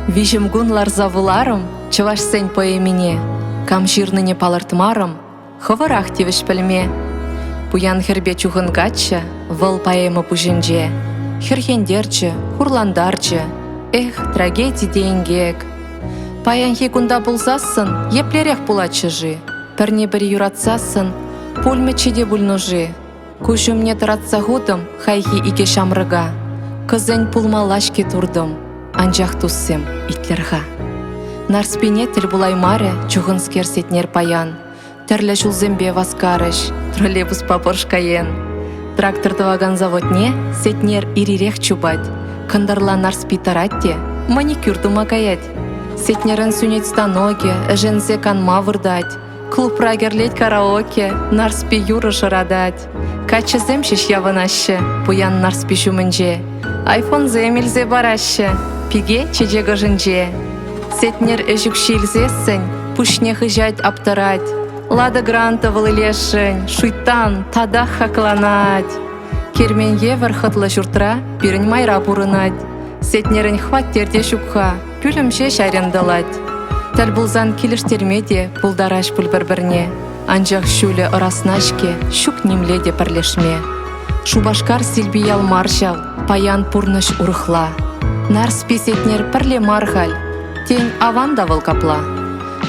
Вижемгун ларзавуларым, чываш сень поэмине, кам жирныне палыртмарым, хывырах тивиш пілме. Пуян хербе чухынгатча, выл поэма пуженже, херхендерче, хурландарче, трагедия денгек. Паянхи кунда булзасын, еплерех пулачыжы, пірне бір юратсасын, пульмечеде бульнужы. Кушумне таратса худым, хайхи ике шамрыга, кызень пулмалашке турдым, анжақ туссем итлерға. Нарспине тіл булай маре, чухынскер сетнер паян, тәрлі жулзембе васкарыш, троллейбус папыршкаен. Трактор ваган заводне сетнер ирирех чубать, кандырла нарспи таратте, маникюр тумакаять. Сетнерін сүнет станоке, жензе канма вырдать, клуб рагерлеть караоке, нарспи юры шырадать. Качы земшиш явынашы, пуян нарспи шумынже, айфон земельзе барашы, пиге чеджегі жынже. Сетнер эжүкшилзесін, пушне хыжать аптырать, лада гранта вылылешін, шуйтан тада хакланать. Кермен евер хытлы журтра, пирін майра бұрынать. Сетнерін хват терде шукха, пүлімше шайрендалать. Тәл бұлзан келіштермеде бұлдараш бұл бір-бірне. Анжақ шүлі ырасынашке, шук немледе пірлешме. Шубашкар силбиял маршал, паян пурныш урыхла. Нарспи сетнер пірле мархаль, тень аванда вылкапла.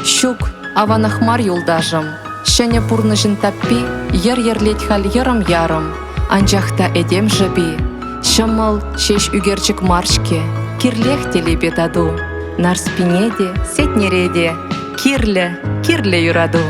Шук аванахмар юлдажым, шәне пурнышын таппи, ер-ерлет хал ярым-ярым. Анжақта эдем жыби, шымыл шеш үгерчік маршке, кирлех телебе таду. Нарспинеде, сетнереде, кирле юраду.